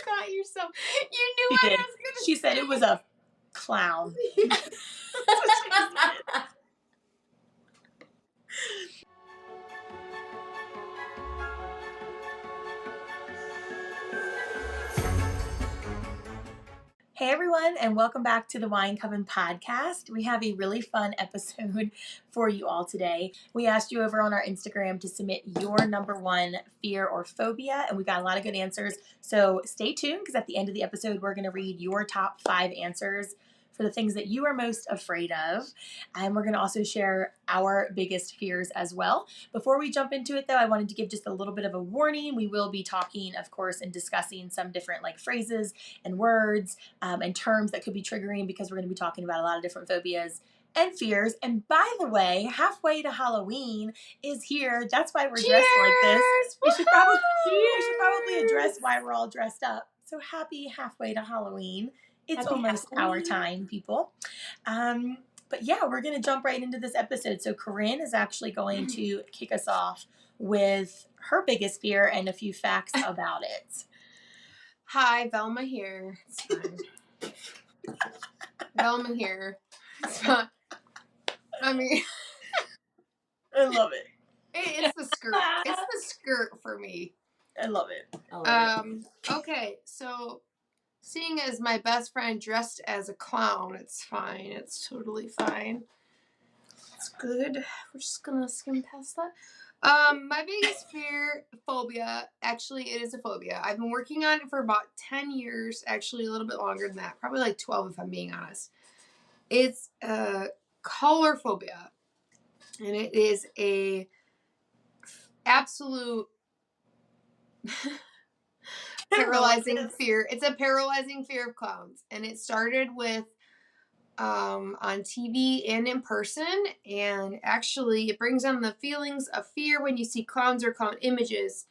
got yourself. You knew She what did. I was going to say. She said it was a clown. Hey everyone, and welcome back to the Coven podcast. We have a really fun episode for you all today. We asked you over on our Instagram to submit your number one fear or phobia, and we got a lot of good answers. So stay tuned, because at the end of the episode, we're going to read your top 5 answers for the things that you are most afraid of. And we're going to also share our biggest fears as well. Before we jump into it, though, I wanted to give just a little bit of a warning. We will be talking, of course, and discussing some different phrases and words and terms that could be triggering, because we're going to be talking about a lot of different phobias and fears. And by the way, halfway to Halloween is here. That's why we're dressed like this. We should probably address why we're all dressed up. So happy halfway to Halloween. It's almost our time, people. But yeah, we're going to jump right into this episode. So Corinne is actually going to kick us off with her biggest fear and a few facts about it. Hi, Velma here. It's fine. Velma here. It's fine. I mean, I love it. it's the skirt. It's the skirt for me. I love it. Okay, so seeing as my best friend dressed as a clown, it's fine. It's totally fine. It's good. We're just gonna skim past that. My biggest fear, phobia, actually it is a phobia. I've been working on it for about 10 years, actually a little bit longer than that, probably 12 if I'm being honest. It's Claustrophobia, and it is a absolute paralyzing fear. It's a paralyzing fear of clowns, and it started with on TV and in person, and actually it brings on the feelings of fear when you see clowns or clown images.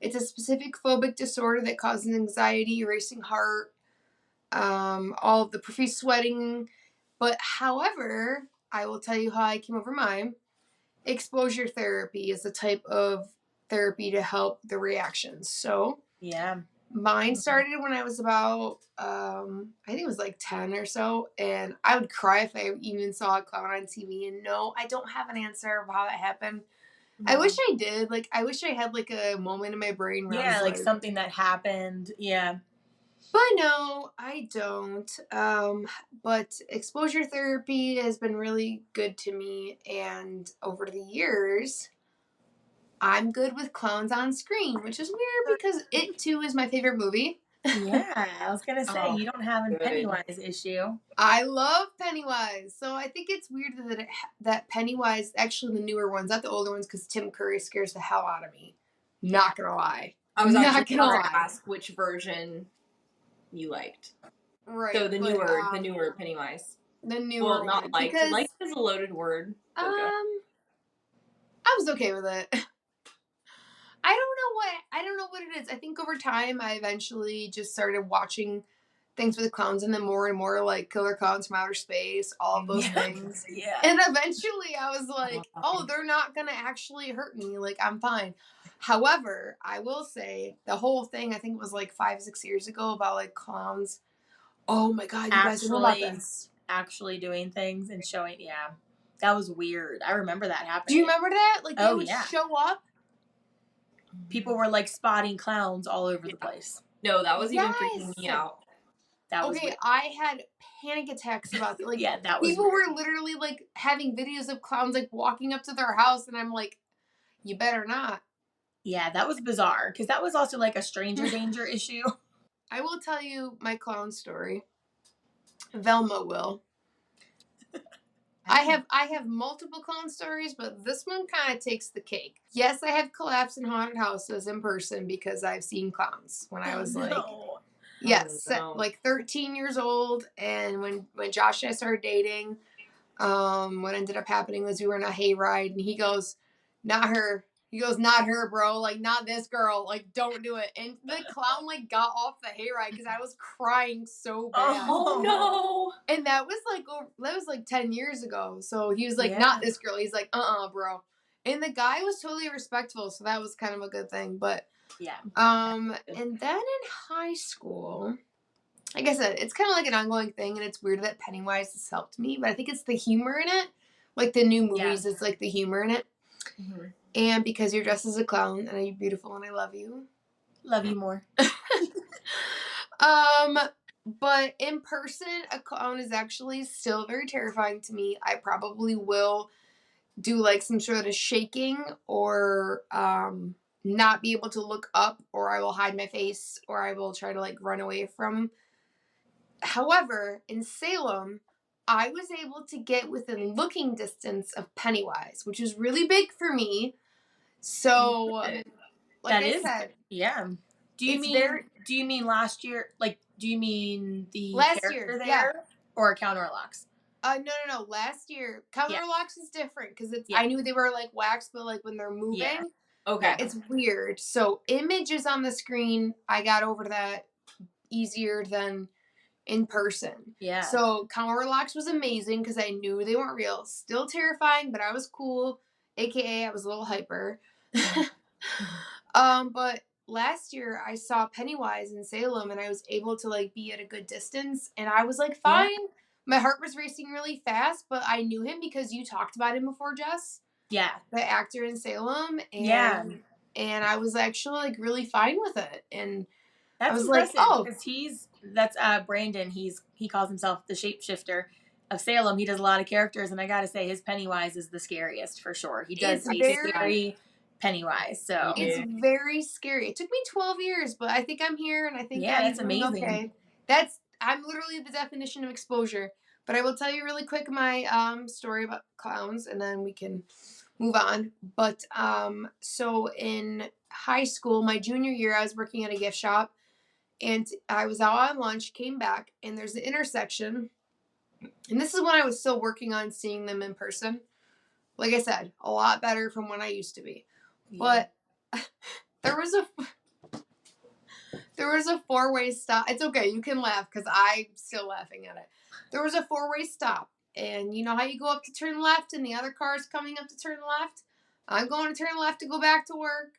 It's a specific phobic disorder that causes anxiety, racing heart, all of the profuse sweating. But however, I will tell you how I came over mine. Exposure therapy is a type of therapy to help the reactions. So yeah, mine started when I was about, I think it was 10 or so, and I would cry if I even saw a clown on TV, and no, I don't have an answer of how that happened. Mm-hmm. I wish I did. I wish I had a moment in my brain where I was something that happened. Yeah. But no, I don't. But exposure therapy has been really good to me, and over the years, I'm good with clowns on screen, which is weird because It Too is my favorite movie. Yeah, I was going to say, you don't have a Pennywise issue. I love Pennywise. So I think it's weird that Pennywise, actually the newer ones, not the older ones, because Tim Curry scares the hell out of me. Not going to lie. I was actually going to ask which version you liked. Right. So the newer Pennywise. The newer one. Not liked. Because liked is a loaded word. I was okay with it. I don't know what it is. I think over time I eventually just started watching things with clowns, and then more and more Killer Clowns from Outer Space, all of those things. Yeah. And eventually I was like, oh, they're not going to actually hurt me. I'm fine. However, I will say the whole thing, I think it was 5-6 years ago, about clowns. Oh my God, you guys know about this. Actually doing things and showing, yeah. That was weird. I remember that happening. Do you remember that? They would show up. People were spotting clowns all over the place. No, that was even freaking me out. That was weird. I had panic attacks about it. Yeah, that was people weird. were literally having videos of clowns walking up to their house, and I'm like, you better not. Yeah, that was bizarre, because that was also a stranger danger issue. I will tell you my clown story. Velma will. I have multiple clown stories, but this one kind of takes the cake. Yes, I have collapsed in haunted houses in person because I've seen clowns when I was 13 years old, and when Josh and I started dating, what ended up happening was we were in a hayride, and he goes, "Not her." He goes, "Not her, bro. Not this girl. Don't do it." And the clown, got off the hayride because I was crying so bad. Oh, no. And that was 10 years ago. So he was "Not this girl." He's bro. And the guy was totally respectful, so that was kind of a good thing. But Yeah. And then in high school, like I said, it's kind of like an ongoing thing, and it's weird that Pennywise has helped me, but I think it's the humor in it. Like the new movies, it's like the humor in it. Mm-hmm. And because you're dressed as a clown, and you're beautiful, and I love you. Love you more. But in person, a clown is actually still very terrifying to me. I probably will do like some sort of shaking or not be able to look up, or I will hide my face, or I will try to like run away from. However, in Salem, I was able to get within looking distance of Pennywise, which is really big for me. So, like I said, yeah. Do you mean last year? Like, do you mean the last character year, there, yeah. or counter locks? No. Last year, counter locks is different because it's. Yeah. I knew they were like wax, but like when they're moving, Yeah. Okay, it's weird. So images on the screen, I got over that easier than in person. Yeah. So counter locks was amazing because I knew they weren't real. Still terrifying, but I was cool. AKA, I was a little hyper. But last year I saw Pennywise in Salem, and I was able to like be at a good distance, and I was like fine. Yeah. My heart was racing really fast, but I knew him because you talked about him before, Jess. Yeah. The actor in Salem, and I was actually like really fine with it, and that's I was impressive, like, oh, because that's Brandon. He calls himself the shapeshifter of Salem. He does a lot of characters, and I gotta say, his Pennywise is the scariest for sure. He does a scary Pennywise, so it's very scary. It took me 12 years, but I think I'm here, and I think that's amazing. Okay. I'm literally the definition of exposure. But I will tell you really quick my story about clowns, and then we can move on. But so in high school, my junior year, I was working at a gift shop, and I was out on lunch, came back, and there's an intersection, and this is when I was still working on seeing them in person. Like I said, a lot better from when I used to be. But there was a four-way stop. It's okay, you can laugh because I'm still laughing at it. There was a four-way stop, and you know how you go up to turn left and the other car's coming up to turn left? I'm going to turn left to go back to work.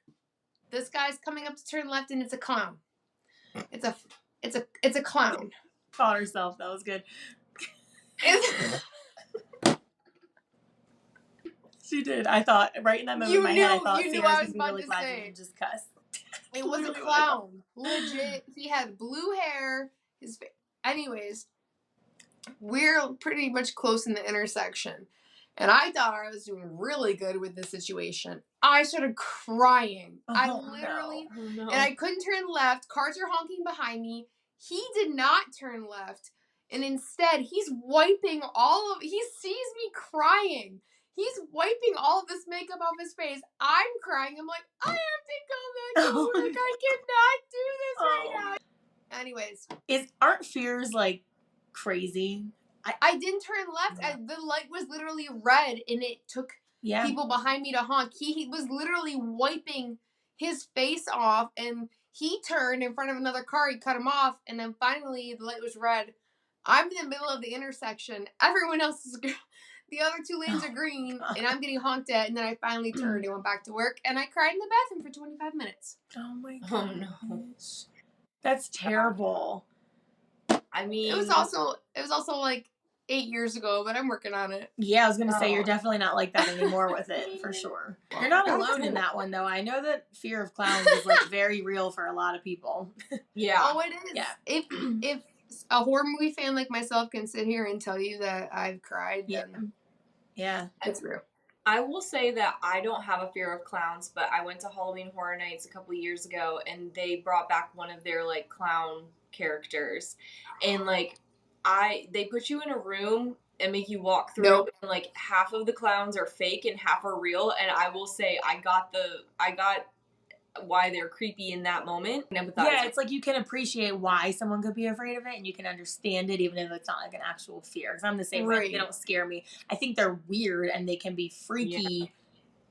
This guy's coming up to turn left, and it's a clown. It's a clown. Caught herself. That was good. She did. I thought right in that moment in my head, I thought Sarah's gonna be really glad you didn't just cuss. It was a clown. Legit. He had blue hair. Anyways, we're pretty much close in the intersection. And I thought I was doing really good with the situation. I started crying. I literally, and I couldn't turn left. Cars are honking behind me. He did not turn left. And instead, he's wiping he sees me crying. He's wiping all of this makeup off his face. I'm crying. I'm like, I have to go back to work. I cannot do this right now. Anyways. Aren't fears like crazy? I didn't turn left. The light was literally red, and it took people behind me to honk. He was literally wiping his face off, and he turned in front of another car. He cut him off, and then finally the light was red. I'm in the middle of the intersection. Everyone else is the other two lanes are green, and I'm getting honked at, and then I finally turned and went back to work, and I cried in the bathroom for 25 minutes. Oh my god. Oh no. That's terrible. I mean, it was also like 8 years ago, but I'm working on it. Yeah, I was going to say, you're definitely not like that anymore with it, for sure. You're not alone in that one, though. I know that fear of clowns is, like, very real for a lot of people. Yeah. Oh, it is. Yeah. If a horror movie fan like myself can sit here and tell you that I've cried, then yeah, it's real. I will say that I don't have a fear of clowns, but I went to Halloween Horror Nights a couple years ago, and they brought back one of their, like, clown characters. And, like, they put you in a room and make you walk through, and like half of the clowns are fake and half are real. And I will say, I got why they're creepy in that moment. Yeah, it's like you can appreciate why someone could be afraid of it, and you can understand it even if it's not like an actual fear. Because I'm the same way. They don't scare me. I think they're weird and they can be freaky,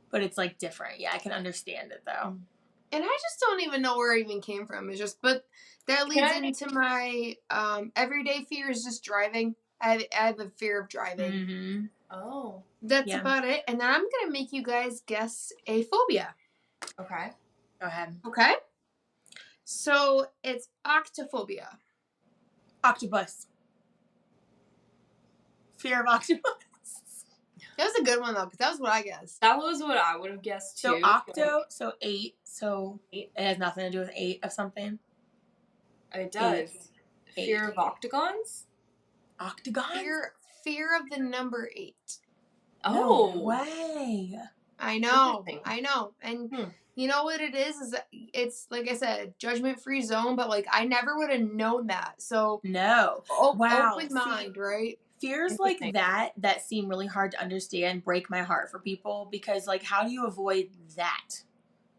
but it's like different. Yeah, I can understand it though. And I just don't even know where it even came from. It's just, but that leads into my everyday fear is just driving. I have a fear of driving. Mm-hmm. Oh. That's about it. And then I'm going to make you guys guess a phobia. Okay. Go ahead. Okay? So it's Octophobia. Octopus. Fear of octopus. That was a good one though, because that was what I guessed. That was what I would have guessed too. So octo, like, so 8. So it has nothing to do with 8 of something. It does. Fear of octagons? Octagons? Fear of the number 8. No Oh. way. I know. Interesting. I know. And you know what it is it's like I said, judgment-free zone, but like I never would have known that. So No. Wow. open mind, right? Fears like that seem really hard to understand break my heart for people because like how do you avoid that?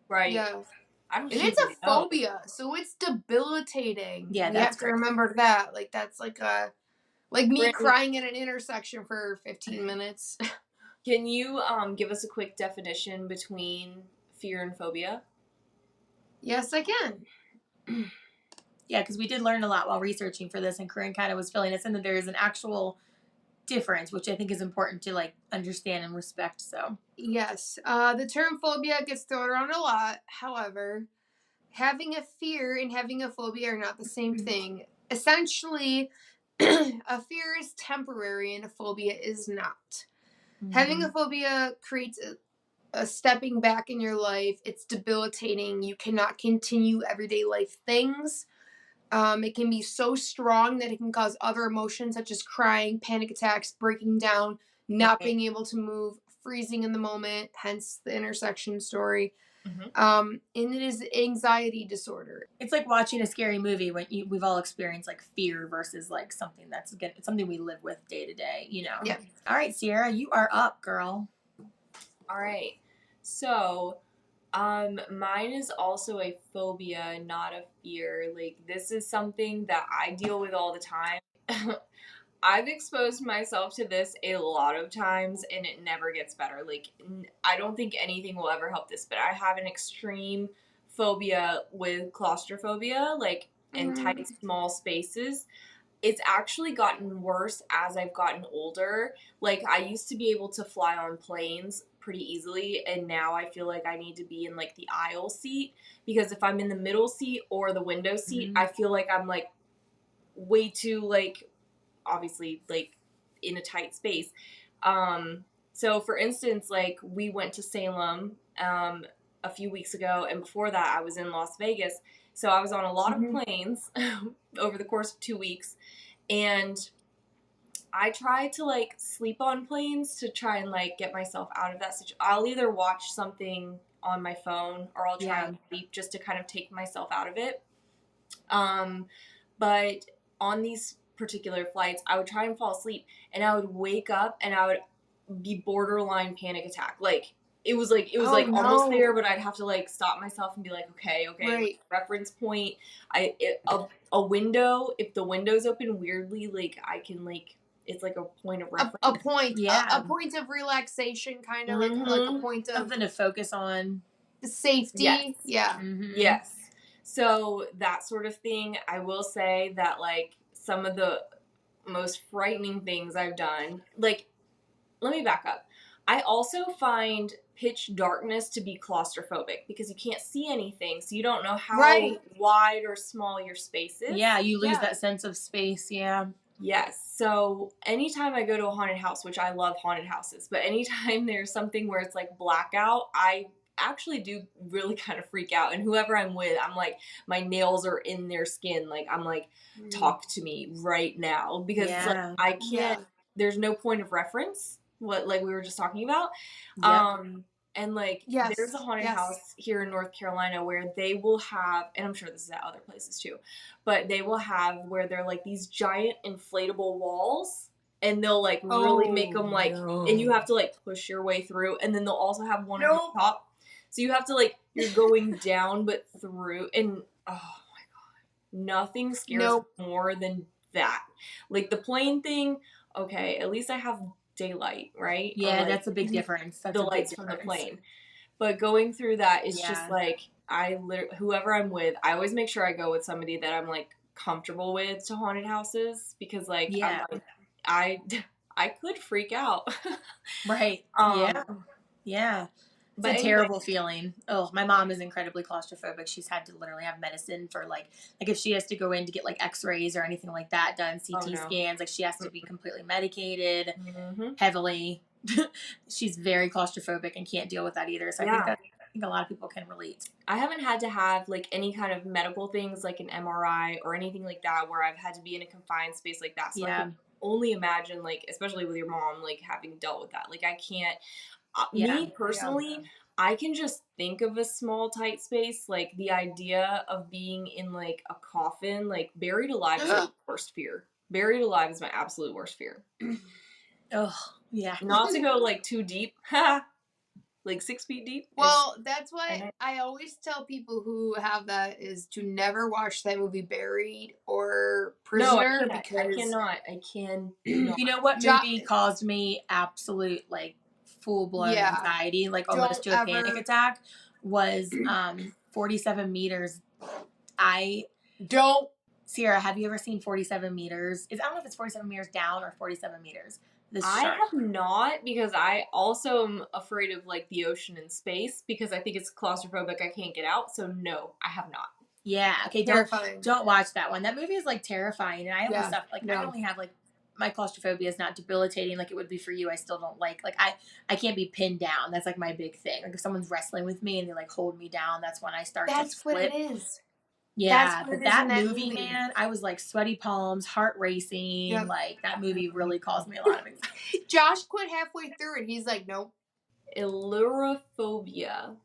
Right. Yeah. I don't And it's a phobia, so it's debilitating. Yeah, we have to remember that. Like that's like me Brittany, crying at an intersection for 15 minutes. Can you give us a quick definition between fear and phobia? Yes, I can. Yeah, because we did learn a lot while researching for this, and Corinne kind of was filling us in that there is an actual difference, which I think is important to like understand and respect. So yes, the term phobia gets thrown around a lot. However, having a fear and having a phobia are not the same thing. Essentially, a fear is temporary and a phobia is not. Having a phobia creates a stepping back in your life. It's debilitating. You cannot continue everyday life things. It can be so strong that it can cause other emotions such as crying, panic attacks, breaking down, not being able to move, freezing in the moment, hence the intersection story. And it is anxiety disorder. it's like watching a scary movie when we've all experienced like fear versus like something that's something we live with day to day, you know. Yeah. All right, Sierra, you are up, girl. All right. So, mine is also a phobia, not a fear. Like, this is something that I deal with all the time. I've exposed myself to this a lot of times and it never gets better. Like, I don't think anything will ever help this, but I have an extreme phobia with claustrophobia, like in tight, small spaces. It's actually gotten worse as I've gotten older. Like, I used to be able to fly on planes pretty easily, and now I feel like I need to be in like the aisle seat because if I'm in the middle seat or the window seat, I feel like I'm like way too like obviously like in a tight space. So for instance, like we went to Salem a few weeks ago, and before that I was in Las Vegas. So I was on a lot of planes over the course of 2 weeks, and I try to like sleep on planes to try and like get myself out of that situation. I'll either watch something on my phone or I'll try and sleep just to kind of take myself out of it. But on these particular flights, I would try and fall asleep and I would wake up and I would be borderline panic attack. Like it was almost there, but I'd have to like stop myself and be like, okay, Right. like, reference point. A window, if the window's open weirdly, like I can like it's like a point of reference. A point of relaxation, kind of like a point of something to focus on. Safety. Yes. Yeah. Yes. So that sort of thing, I will say that like some of the most frightening things I've done, like let me back up. I also find pitch darkness to be claustrophobic because you can't see anything, so you don't know how wide or small your space is. Yeah, you lose that sense of space, yeah. Yes. So anytime I go to a haunted house, which I love haunted houses, but anytime there's something where it's like blackout, I actually do really kind of freak out. And whoever I'm with, I'm like, my nails are in their skin. Like, I'm like, talk to me right now. Because it's like, I can't, there's no point of reference, what like we were just talking about. And like, there's a haunted house here in North Carolina where they will have, and I'm sure this is at other places too, but they will have where they're like these giant inflatable walls and they'll like really make them like, and you have to like push your way through. And then they'll also have one on the top. So you have to like, you're going down but through, and oh my God, nothing scares more than that. Like the plane thing, okay, at least I have daylight, right? Yeah, like, that's a big difference. That's the lights from the plane. But going through that, it's just like, whoever I'm with, I always make sure I go with somebody that I'm like comfortable with to haunted houses because like, I'm like, I could freak out. Right. Yeah. It's a terrible feeling. Oh, my mom is incredibly claustrophobic. She's had to literally have medicine for like if she has to go in to get like x-rays or anything like that done, CT scans, like she has to be completely medicated heavily. She's very claustrophobic and can't deal with that either. So I think a lot of people can relate. I haven't had to have like any kind of medical things like an MRI or anything like that where I've had to be in a confined space like that. So I can only imagine, like, especially with your mom, like having dealt with that. Like I can't. Me personally, I can just think of a small, tight space. Like the idea of being in like a coffin, like buried alive is my worst fear. Buried alive is my absolute worst fear. Oh, yeah. Not to go like too deep, like 6 feet deep. Well, that's why I always tell people who have that is to never watch that movie Buried or Prisoner. No, I cannot. I can. You know what movie caused me absolute like full-blown anxiety, like almost to a panic attack, was 47 meters. Sierra, have you ever seen 47 meters? I don't know if it's 47 meters down or 47 meters. I have not, because I also am afraid of like the ocean and space because I think it's claustrophobic. I can't get out. So no, I have not. Yeah. Okay. Don't watch that one. That movie is like terrifying, and I only stuff like I only have like my claustrophobia is not debilitating like it would be for you. I still don't like I can't be pinned down. That's like my big thing. Like if someone's wrestling with me and they like hold me down, that's when I start to flip. That's what it is. Yeah, but that movie, man, I was like sweaty palms, heart racing. Yep. Like that movie really caused me a lot of anxiety. Josh quit halfway through and he's like, nope. Eleurophobia.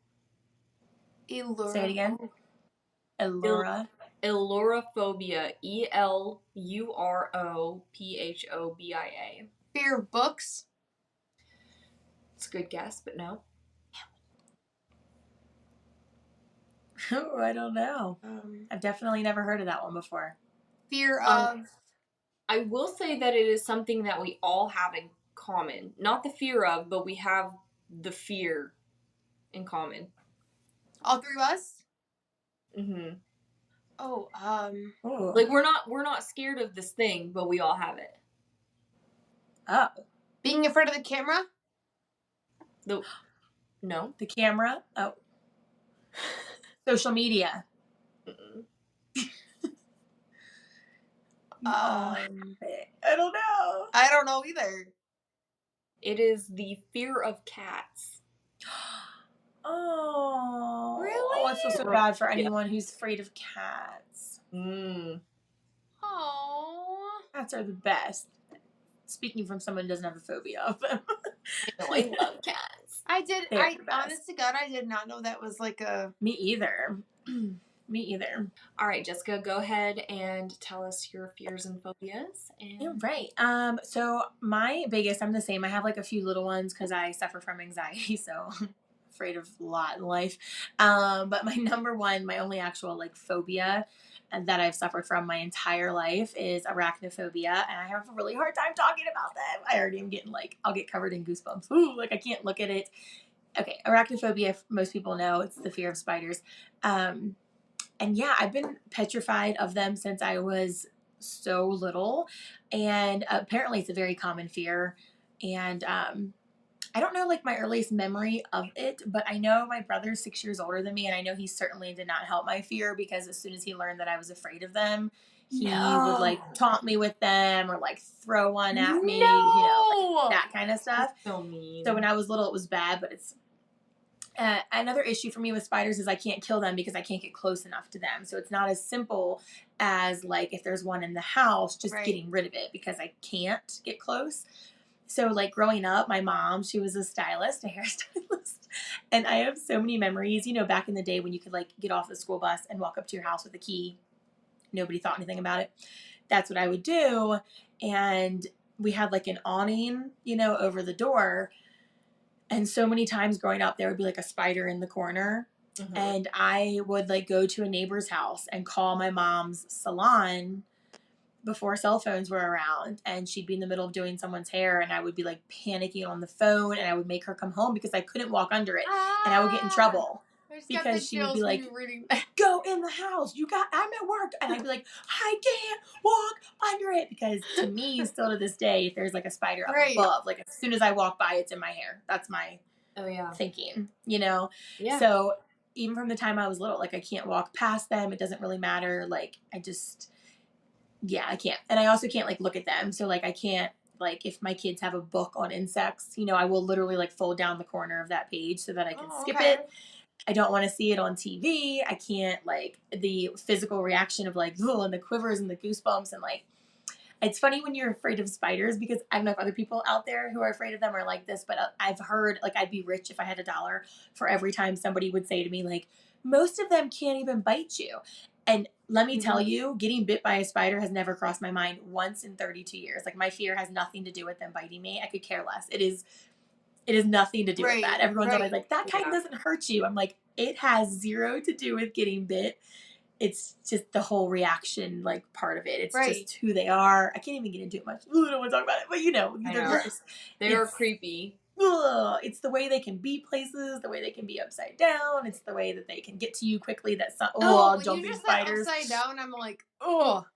Say it again. Eleurophobia. Elurophobia. Fear of books? It's a good guess, but no. Oh, I don't know. I've definitely never heard of that one before. Fear of... I will say that it is something that we all have in common. Not the fear of, but we have the fear in common. All three of us? Mm-hmm. Oh, like we're not scared of this thing, but we all have it. Oh. Being in front of the camera? No. The camera? Oh. Social media. I don't know. I don't know either. It is the fear of cats. Oh. Really? Oh, I feel so bad for anyone who's afraid of cats. Oh. Cats are the best. Speaking from someone who doesn't have a phobia of them. I love cats. Honest to God, I did not know that was like a... Me either. Me either. All right, Jessica, go ahead and tell us your fears and phobias. Yeah, right. So my biggest, I'm the same. I have like a few little ones because I suffer from anxiety, so I'm afraid of a lot in life. But my number one, my only actual like phobia that I've suffered from my entire life is arachnophobia, and I have a really hard time talking about them. I already am getting like, I'll get covered in goosebumps. Ooh, like I can't look at it. Okay, arachnophobia, if most people know, it's the fear of spiders. And yeah, I've been petrified of them since I was so little, and apparently it's a very common fear. And I don't know like my earliest memory of it, but I know my brother's 6 years older than me, and I know he certainly did not help my fear, because as soon as he learned that I was afraid of them, he would like taunt me with them or like throw one at me, you know, like that kind of stuff. That's so mean. So when I was little, it was bad, but it's another issue for me with spiders is I can't kill them because I can't get close enough to them. So it's not as simple as like if there's one in the house, just getting rid of it, because I can't get close. So like growing up, my mom, she was a stylist, a hairstylist. And I have so many memories, you know, back in the day when you could like get off the school bus and walk up to your house with a key. Nobody thought anything about it. That's what I would do. And we had like an awning, you know, over the door. And so many times growing up, there would be like a spider in the corner. Mm-hmm. And I would like go to a neighbor's house and call my mom's salon before cell phones were around. And she'd be in the middle of doing someone's hair, and I would be like panicking on the phone, and I would make her come home because I couldn't walk under it. And I would get in trouble because she would be like, go in the house. I'm at work. And I'd be like, I can't walk under it. Because to me, still to this day, if there's like a spider up above, like as soon as I walk by, it's in my hair. That's my Oh, yeah. thinking, you know? Yeah. So even from the time I was little, like I can't walk past them. It doesn't really matter. Like I can't. And I also can't like look at them. So like I can't, like if my kids have a book on insects, you know, I will literally like fold down the corner of that page so that I can skip it. I don't want to see it on TV. I can't, like the physical reaction of like, oh, and the quivers and the goosebumps and like, it's funny when you're afraid of spiders because I don't know if other people out there who are afraid of them are like this, but I've heard like I'd be rich if I had $1 for every time somebody would say to me like, most of them can't even bite you. And let me tell you, getting bit by a spider has never crossed my mind once in 32 years. Like my fear has nothing to do with them biting me. I could care less. It is nothing to do with that. Everyone's always like, that kind doesn't hurt you. I'm like, it has zero to do with getting bit. It's just the whole reaction, like, part of it. It's just who they are. I can't even get into it much. Ooh, I don't want to talk about it. But, you know, they're gross. They're creepy. It's the way they can be places, the way they can be upside down. It's the way that they can get to you quickly. That jumping spiders. Upside down, I'm like, oh.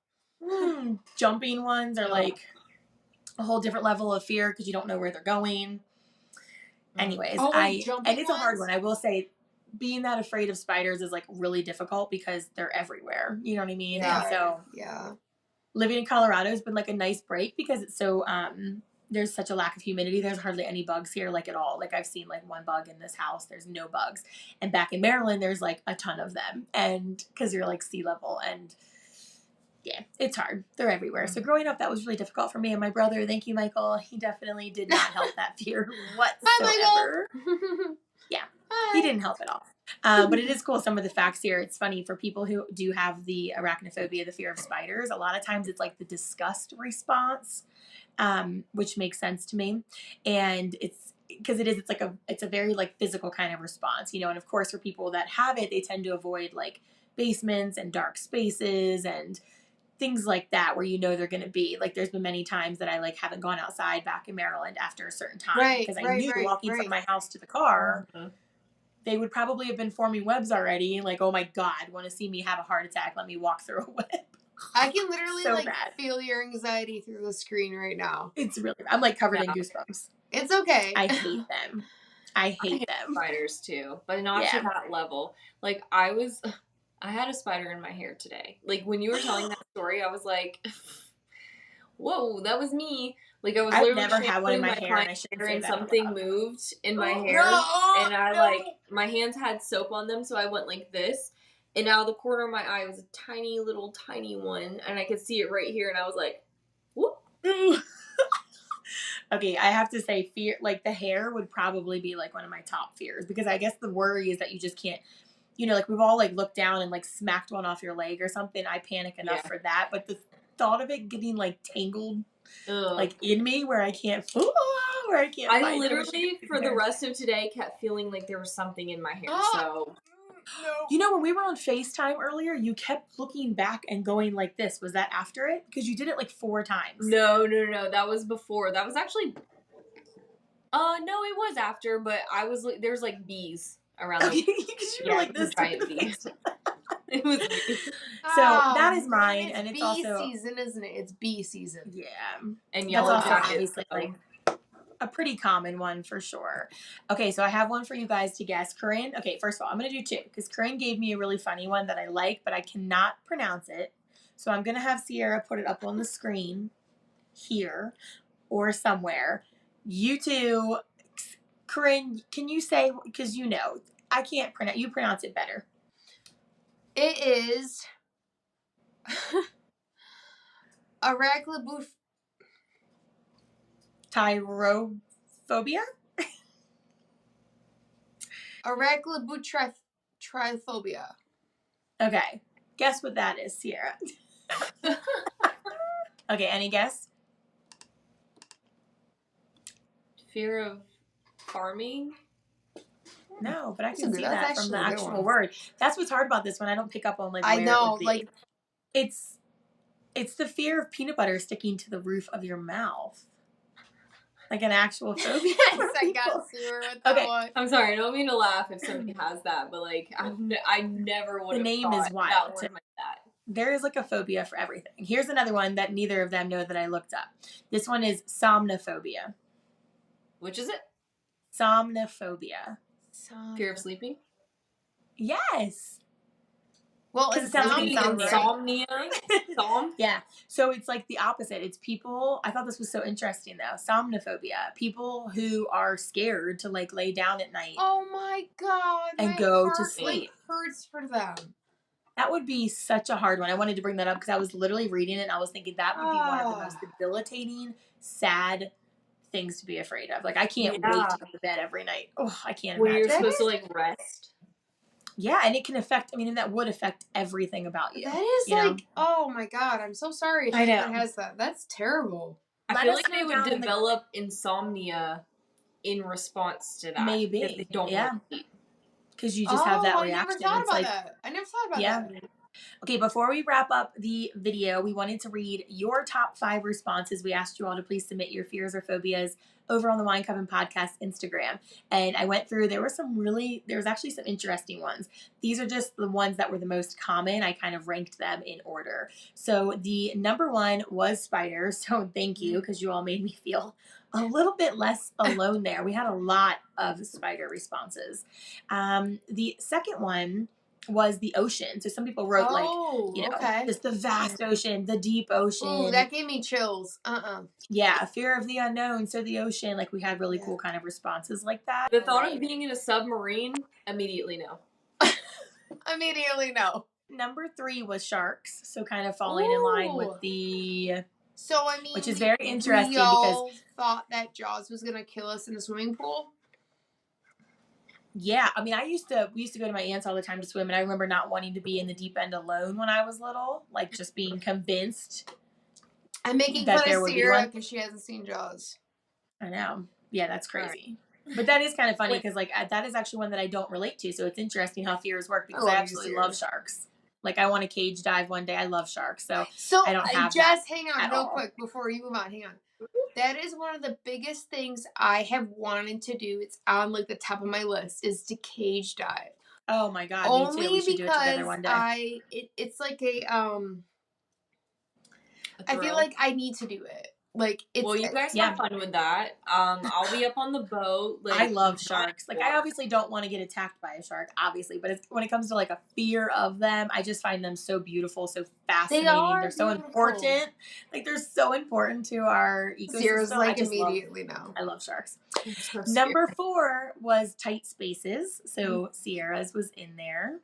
Jumping ones are, like, a whole different level of fear because you don't know where they're going. Anyways, and it's a hard one. I will say, being that afraid of spiders is like really difficult because they're everywhere. You know what I mean? Yeah. And so living in Colorado has been like a nice break because it's so there's such a lack of humidity. There's hardly any bugs here, like at all. Like I've seen like one bug in this house. There's no bugs. And back in Maryland, there's like a ton of them. And because you're like sea level and yeah, it's hard. They're everywhere. So growing up, that was really difficult for me. And my brother, thank you, Michael, he definitely did not help that fear whatsoever. Yeah, he didn't help at all. But it is cool, some of the facts here. It's funny for people who do have the arachnophobia, the fear of spiders. A lot of times it's like the disgust response, which makes sense to me. And it's because it's a very like physical kind of response, you know. And of course, for people that have it, they tend to avoid like basements and dark spaces and things like that where you know they're going to be. Like there's been many times that I like haven't gone outside back in Maryland after a certain time because I knew walking from my house to the car, they would probably have been forming webs already. Like, oh my God, want to see me have a heart attack? Let me walk through a web. I can literally feel your anxiety through the screen right now. It's really, I'm like covered in goosebumps. It's okay. I hate them. I hate them. Spiders too, but not to that level. Like I had a spider in my hair today. Like when you were telling that story, I was like, whoa, that was me. Like I was I've never had one in my hair and something moved in my hair. And I my hands had soap on them, so I went like this. And out of the corner of my eye was a tiny little tiny one. And I could see it right here. And I was like, whoop. Okay, I have to say fear, like the hair would probably be like one of my top fears because I guess the worry is that you just can't, you know, like we've all like looked down and like smacked one off your leg or something. I panic enough for that. But the thought of it getting like tangled like in me where I can't I literally for the rest of today kept feeling like there was something in my hair. So you know, when we were on FaceTime earlier, you kept looking back and going like this. Was that after it? Because you did it like 4 times. No. That was before. That was actually no, it was after, but I was like there's like bees around like this giant bees. It was me. So that is mine, and it's also bee season, isn't it? It's bee season. Yeah, and yellow that's also obviously like a pretty common one for sure. Okay, so I have one for you guys to guess. Corinne. Okay, first of all, I'm gonna do 2 because Corinne gave me a really funny one that I like, but I cannot pronounce it. So I'm gonna have Sierra put it up on the screen here or somewhere. You two, Corinne, can you say, because you know I can't pronounce. You pronounce it better. It is Arachnophobia. Tyrophobia? Arachnophobia. Okay. Guess what that is, Sierra. Okay, any guess? Fear of farming? No, but I can see that from the actual word. That's what's hard about this one. I don't pick up on like where it would be. Like it's the fear of peanut butter sticking to the roof of your mouth. Like an actual phobia. I got sewer with that one. I'm sorry, I don't mean to laugh if somebody has that, but like I never would have. The name is wild. Like that. There is like a phobia for everything. Here's another one that neither of them know that I looked up. This one is somnophobia. Which is it? Somnophobia. Fear of sleeping? Yes. Well, Because it sounds like insomnia. Yeah. So it's like the opposite. It's people. I thought this was so interesting though. Somnophobia. People who are scared to like lay down at night. Oh my God. And my go heart, to sleep. Hurts for them. That would be such a hard one. I wanted to bring that up because I was literally reading it and I was thinking that would be one of the most debilitating, sad things to be afraid of. Like I can't wait to go to bed every night. Oh, I can't Where imagine. you're supposed to like rest. Yeah, and it can affect, and that would affect everything about you. That is like, oh my God, I'm so sorry if anyone has that. That's terrible. I feel like they would develop insomnia in response to that. Maybe. Because they don't want to sleep. Because you just have that reaction. I never thought about that. I never thought about that. Okay, before we wrap up the video, we wanted to read your top 5 responses. We asked you all to please submit your fears or phobias over on the Wine Coven Podcast Instagram. And I went through, there was actually some interesting ones. These are just the ones that were the most common. I kind of ranked them in order. So the number 1 was spiders. So thank you, because you all made me feel a little bit less alone there. We had a lot of spider responses. The second one was the ocean. So some people wrote just the vast ocean, the deep ocean. Ooh, that gave me chills. Yeah, a fear of the unknown. So the ocean, like we had really cool kind of responses like that. The thought of being in a submarine, immediately no. Immediately no. Number 3 was sharks. So kind of falling in line with the... So, which is very interesting we all thought that Jaws was going to kill us in the swimming pool. Yeah, we used to go to my aunt's all the time to swim, and I remember not wanting to be in the deep end alone when I was little, like just being convinced. I'm making fun of Sierra because she hasn't seen Jaws. I know. Yeah, that's crazy. But that is kind of funny because that is actually one that I don't relate to, so it's interesting how fears work because I absolutely love sharks. Like I want to cage dive one day. I love sharks, so I don't have just hang on real quick before you move on. Hang on. That is one of the biggest things I have wanted to do. It's on like the top of my list is to cage dive. Oh my God, Only me too. We should do it together one day. It's like I feel like I need to do it. Like it's well, you guys have fun with that. I'll be up on the boat. Like, I love sharks. Like I obviously don't want to get attacked by a shark, obviously, but when it comes to like a fear of them, I just find them so beautiful, so fascinating. They're so important. Like they're so important to our ecosystem. Sierra's like immediately now. I love sharks. So number 4 was tight spaces. So Sierra's was in there.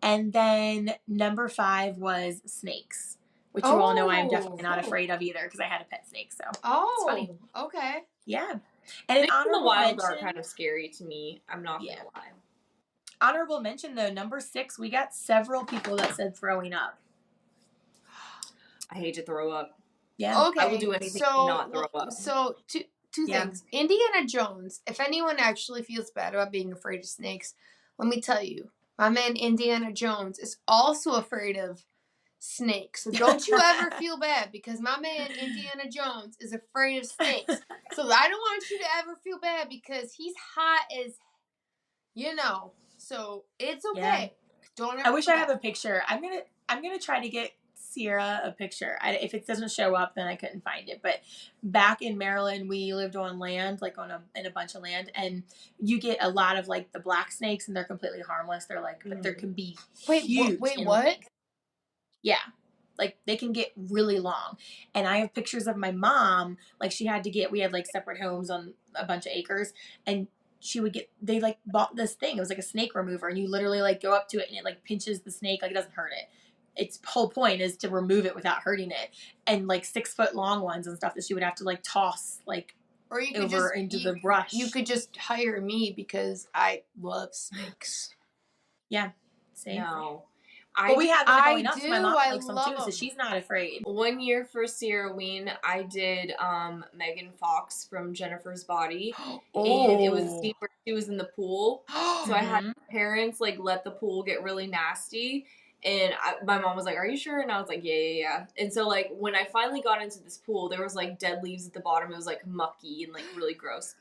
And then number 5 was snakes. Which you all know I'm definitely not afraid of either because I had a pet snake. So it's funny. Okay. Yeah. And an honorable wild are kind of scary to me. I'm not gonna lie. Honorable mention though, number 6, we got several people that said throwing up. I hate to throw up. Yeah. Okay. I will do anything to not throw up. So two things. Indiana Jones. If anyone actually feels bad about being afraid of snakes, let me tell you, my man Indiana Jones is also afraid of snakes. So don't you ever feel bad because my man Indiana Jones is afraid of snakes. So I don't want you to ever feel bad because he's hot as So it's okay. Yeah. Don't ever I wish I have a picture. I'm gonna try to get Sierra a picture. If it doesn't show up, then I couldn't find it. But back in Maryland, we lived on land, like in a bunch of land, and you get a lot of like the black snakes, and they're completely harmless. They're like, but there can be huge. Wait, what? Yeah. Like they can get really long. And I have pictures of my mom, like we had like separate homes on a bunch of acres and they like bought this thing. It was like a snake remover and you literally like go up to it and it like pinches the snake. Like it doesn't hurt it. Its whole point is to remove it without hurting it. And like 6 foot long ones and stuff that she would have to like toss like or you could over into the brush. You could just hire me because I love snakes. Yeah. Same. No. We have them growing up, so my mom likes them too, so she's not afraid. One year for Sierra-ween, I did Megan Fox from Jennifer's Body. And it was a scene where she was in the pool. So I had parents like let the pool get really nasty. And my mom was like, "Are you sure?" And I was like, yeah. And so like when I finally got into this pool, there was like dead leaves at the bottom. It was like mucky and like really gross.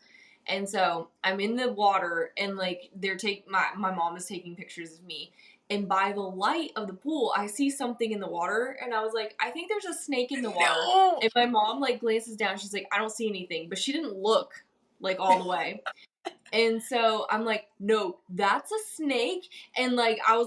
And so I'm in the water and like my mom is taking pictures of me. And by the light of the pool, I see something in the water. And I was like, I think there's a snake in the water. No. And my mom, like, glances down. She's like, I don't see anything. But she didn't look, like, all the way. And so I'm like, no, that's a snake. And like, I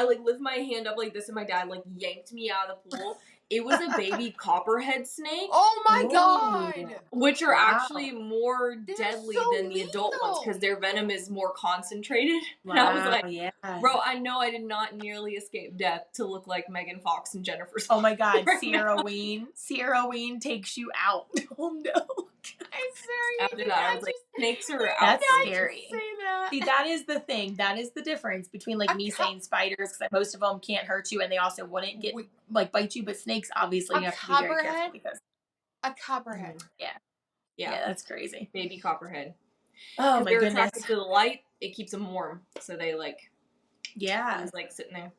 lift my hand up like this, and my dad like yanked me out of the pool. It was a baby copperhead snake. Oh my Ooh. God! Which are Wow. actually more deadly so than the adult ones lethal. because their venom is more concentrated. Wow, And I was like, yeah. bro, I know I did not nearly escape death to look like Megan Fox and Jennifer. Oh my God, right Sierra now. Ween. Sierra Ween takes you out. Oh no. I swear After that, I was like, snakes are out. That's for me. scary. Say that. See, that is the thing. That is the difference between like A me co- saying spiders, because most of them can't hurt you and they also wouldn't get like bite you. But snakes, obviously, A you have to be very careful copperhead? because A copperhead. yeah, that's crazy. Baby copperhead. Oh my they're goodness. attracted to the light. It keeps them warm, so they like Yeah. just like sitting there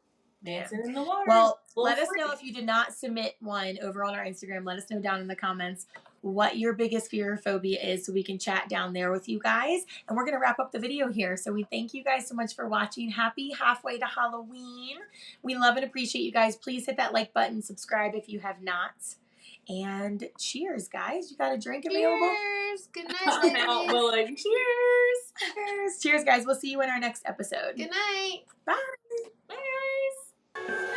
dancing in the water. Well, A little let us free. know if you did not submit one over on our Instagram. Let us know down in the comments what your biggest fear or phobia is so we can chat down there with you guys. And we're going to wrap up the video here. So we thank you guys so much for watching. Happy halfway to Halloween. We love and appreciate you guys. Please hit that like button, subscribe if you have not. And cheers, guys. You got a drink available? Cheers. Good night, I'm out, ladies. but like, cheers. Cheers. Cheers, guys. We'll see you in our next episode. Good night. Bye. Bye, guys.